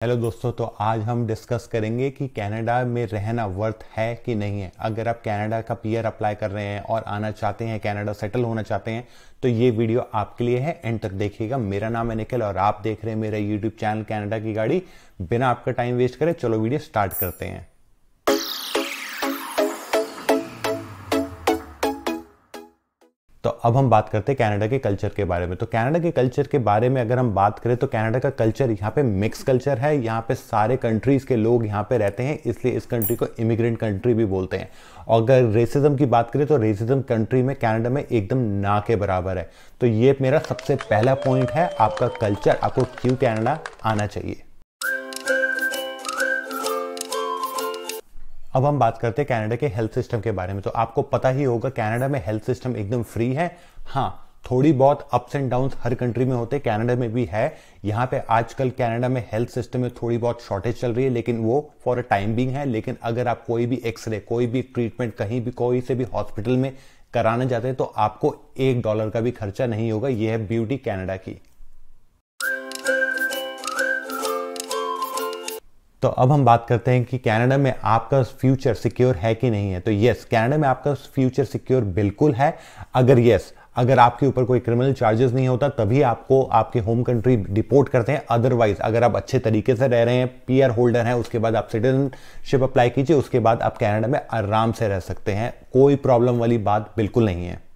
Hello दोस्तों, तो आज हम डिस्कस करेंगे कि कनाडा में रहना वर्थ है कि नहीं है। अगर आप कनाडा का पीआर अप्लाई कर रहे हैं और आना चाहते हैं, कनाडा सेटल होना चाहते हैं, तो ये वीडियो आपके लिए है। एंड तक देखिएगा। मेरा नाम है निखिल और आप देख रहे हैं मेरा यूट्यूब चैनल कनाडा की गाड़ी। बिना आपका टाइम वेस्ट करे चलो वीडियो स्टार्ट करते हैं। तो अब हम बात करते हैं कनाडा के कल्चर के बारे में। तो कनाडा के कल्चर के बारे में अगर हम बात करें तो कनाडा का कल्चर यहाँ पे मिक्स कल्चर है। यहाँ पे सारे कंट्रीज के लोग यहाँ पे रहते हैं, इसलिए इस कंट्री को इमिग्रेंट कंट्री भी बोलते हैं। और अगर रेसिज्म की बात करें तो रेसिज्म कंट्री में कनाडा में एकदम ना के बराबर है। तो ये मेरा सबसे पहला पॉइंट है, आपका कल्चर, आपको क्यों कनाडा आना चाहिए। अब हम बात करते हैं कनाडा के हेल्थ सिस्टम के बारे में। तो आपको पता ही होगा कनाडा में हेल्थ सिस्टम एकदम फ्री है। हाँ, थोड़ी बहुत ups and downs her country में होते हैं, कनाडा में भी है। यहाँ पे आजकल कनाडा में हेल्थ सिस्टम में थोड़ी बहुत शॉर्टेज चल रही है, लेकिन वो फॉर अ टाइम बिंग है। लेकिन अगर आप कोई भी एक्सरे, कोई भी ट्रीटमेंट कहीं भी कोई से भी हॉस्पिटल में कराने जाते हैं तो आपको $1 का भी खर्चा नहीं होगा। यह है ब्यूटी कनाडा की। तो अब हम बात करते हैं कि कनाडा में आपका फ्यूचर सिक्योर है कि नहीं है। तो यस, कनाडा में आपका फ्यूचर सिक्योर बिल्कुल है। अगर आपके ऊपर कोई क्रिमिनल चार्जेस नहीं होता तभी आपको आपके होम कंट्री डिपोर्ट करते हैं। अदरवाइज अगर आप अच्छे तरीके से रह रहे हैं, पीआर होल्डर हैं, उसके बाद आप सिटीजनशिप अप्लाई कीजिए, उसके बाद आप कनाडा में आराम से रह सकते हैं। कोई प्रॉब्लम वाली बात बिल्कुल नहीं है।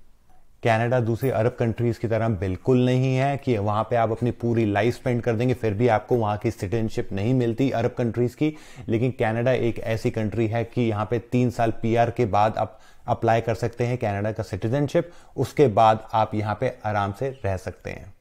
कनाडा दूसरी अरब कंट्रीज की तरह बिल्कुल नहीं है कि वहां पे आप अपनी पूरी लाइफ स्पेंड कर देंगे फिर भी आपको वहां की सिटीजनशिप नहीं मिलती अरब कंट्रीज की। लेकिन कनाडा एक ऐसी कंट्री है कि यहाँ पे 3 साल पीआर के बाद आप अप्लाई कर सकते हैं कनाडा का सिटीजनशिप। उसके बाद आप यहाँ पे आराम से रह सकते हैं।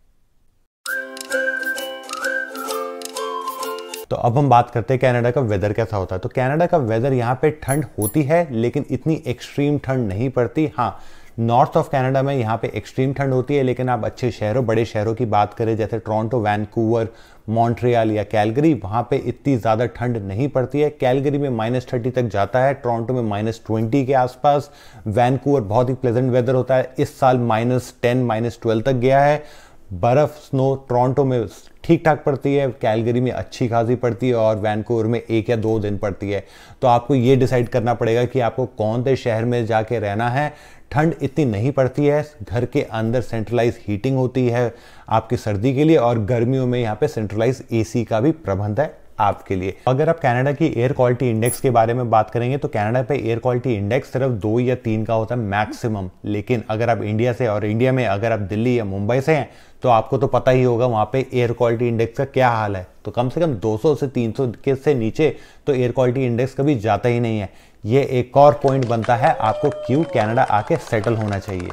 तो अब हम बात करते हैं कनाडा का वेदर कैसा होता है। तो कनाडा का वेदर यहाँ पे ठंड होती है, लेकिन इतनी एक्सट्रीम ठंड नहीं पड़ती। हाँ, नॉर्थ ऑफ कनाडा में यहाँ पे एक्सट्रीम ठंड होती है, लेकिन आप अच्छे शहरों, बड़े शहरों की बात करें जैसे टोरंटो, वैनकूवर, मॉन्ट्रियल या कैलगरी, वहाँ पे इतनी ज़्यादा ठंड नहीं पड़ती है। कैलगरी में -30 तक जाता है, टोरंटो में -20 के आसपास। वैनकूवर बहुत ही प्लेजेंट वेदर होता है। इस साल -10, -12 तक गया है। बर्फ, स्नो टोरंटो में ठीक ठाक पड़ती है, कैलगरी में अच्छी खासी पड़ती है और वैनकूवर में 1 या 2 दिन पड़ती है। तो आपको ये डिसाइड करना पड़ेगा कि आपको कौन से शहर में जाके रहना है। ठंड इतनी नहीं पड़ती है, घर के अंदर सेंट्रलाइज हीटिंग होती है आपकी सर्दी के लिए, और गर्मियों में यहाँ पे सेंट्रलाइज एसी का भी प्रबंध है आपके लिए। अगर आप कनाडा की एयर क्वालिटी इंडेक्स के बारे में बात करेंगे तो कनाडा पे एयर क्वालिटी इंडेक्स सिर्फ 2 या 3 का होता है मैक्सिमम। लेकिन अगर आप इंडिया से, और इंडिया में अगर आप दिल्ली या मुंबई से हैं तो आपको तो पता ही होगा वहां पे एयर क्वालिटी इंडेक्स का क्या हाल है। तो कम से कम 200 से 300 के से नीचे तो एयर क्वालिटी इंडेक्स कभी जाता ही नहीं है। ये एक और पॉइंट बनता है आपको क्यों कनाडा आके सेटल होना चाहिए।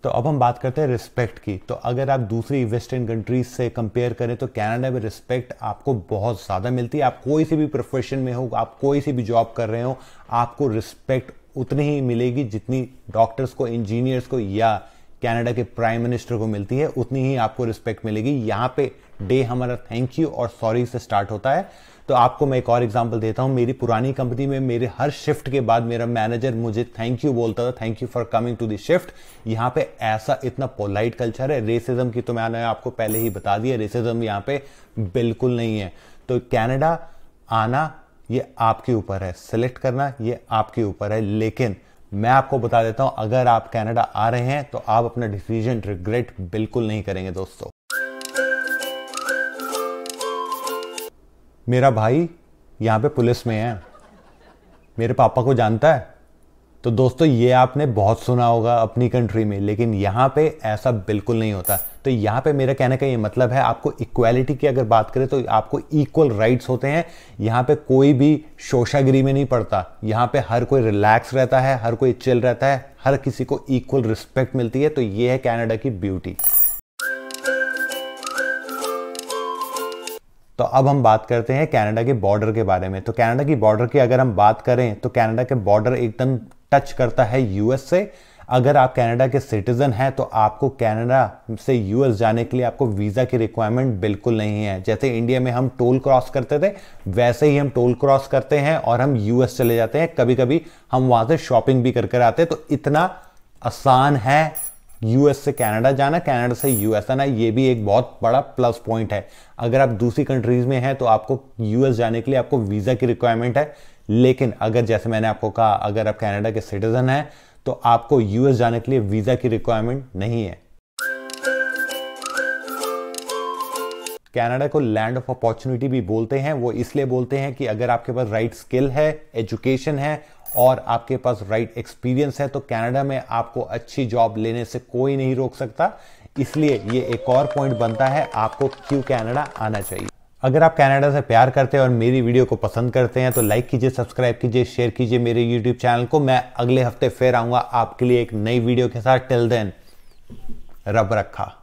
तो अब हम बात करते हैं रिस्पेक्ट की। तो अगर आप दूसरी वेस्टर्न कंट्रीज से कंपेयर करें तो कनाडा में रिस्पेक्ट आपको बहुत ज़्यादा मिलती है। आप कोई सी भी प्रोफेशन में हो, आप कोई सी भी जॉब कर रहे हो, आपको रिस्पेक्ट उतनी ही मिलेगी जितनी डॉक्टर्स को, इंजीनियर्स को या कनाडा के प्राइम मिनिस्टर को मिलती है, उतनी ही आपको रिस्पेक्ट मिलेगी। यहाँ पे डे हमारा थैंक यू और सॉरी से स्टार्ट होता है। तो आपको मैं एक और एग्जांपल देता हूं। मेरी पुरानी कंपनी में मेरे हर शिफ्ट के बाद मेरा मैनेजर मुझे थैंक यू बोलता था, thank you for coming to the shift. यहाँ पे ऐसा इतना पोलाइट कल्चर है। रेसिज्म की तो मैंने आपको पहले ही बता दिया, रेसिज्म यहाँ पे बिल्कुल नहीं है। तो कनाडा आना ये आपके ऊपर है, सिलेक्ट करना ये आपके ऊपर है। लेकिन मैं आपको बता देता हूं, अगर आप कनाडा आ रहे हैं तो आप अपना डिसीजन रिग्रेट बिल्कुल नहीं करेंगे दोस्तों। मेरा भाई यहाँ पे पुलिस में है, मेरे पापा को जानता है। तो दोस्तों ये आपने बहुत सुना होगा अपनी कंट्री में, लेकिन यहाँ पे ऐसा बिल्कुल नहीं होता। तो यहाँ पे मेरा कहने का ये मतलब है, आपको इक्वालिटी की अगर बात करें तो आपको इक्वल राइट्स होते हैं। यहाँ पे कोई भी शोशागिरी में नहीं पड़ता। यहाँ पे हर कोई रिलैक्स रहता है, हर कोई चिल रहता है, हर किसी को इक्वल रिस्पेक्ट मिलती है। तो ये है कनाडा की ब्यूटी। तो अब हम बात करते हैं कनाडा के बॉर्डर के बारे में। तो कनाडा की बॉर्डर की अगर हम बात करें तो कनाडा के बॉर्डर एकदम टच करता है यूएस से। अगर आप कनाडा के सिटीजन हैं तो आपको कनाडा से यूएस जाने के लिए आपको वीजा की रिक्वायरमेंट बिल्कुल नहीं है। जैसे इंडिया में हम टोल क्रॉस करते थे, वैसे ही हम टोल क्रॉस करते हैं और हम यूएस चले जाते हैं। कभी कभी हम वहां से शॉपिंग भी कर आते हैं। तो इतना आसान है यूएस से कनाडा जाना, कनाडा से यूएस आना, ये भी एक बहुत बड़ा प्लस पॉइंट है। अगर आप दूसरी कंट्रीज में हैं तो आपको यूएस जाने के लिए आपको वीज़ा की रिक्वायरमेंट है, लेकिन अगर जैसे मैंने आपको कहा अगर आप कनाडा के सिटीजन हैं तो आपको यूएस जाने के लिए वीज़ा की रिक्वायरमेंट नहीं है। कनाडा को लैंड ऑफ अपॉर्चुनिटी भी बोलते हैं। वो इसलिए बोलते हैं कि अगर आपके पास राइट स्किल है, एजुकेशन है और आपके पास राइट एक्सपीरियंस है तो कनाडा में आपको अच्छी जॉब लेने से कोई नहीं रोक सकता। इसलिए ये एक और पॉइंट बनता है आपको क्यों कनाडा आना चाहिए। अगर आप कनाडा से प्यार करते हैं और मेरी वीडियो को पसंद करते हैं तो लाइक कीजिए, सब्सक्राइब कीजिए, शेयर कीजिए मेरे यूट्यूब चैनल को। मैं अगले हफ्ते फिर आऊंगा आपके लिए एक नई वीडियो के साथ। टिल देन, रब रखा।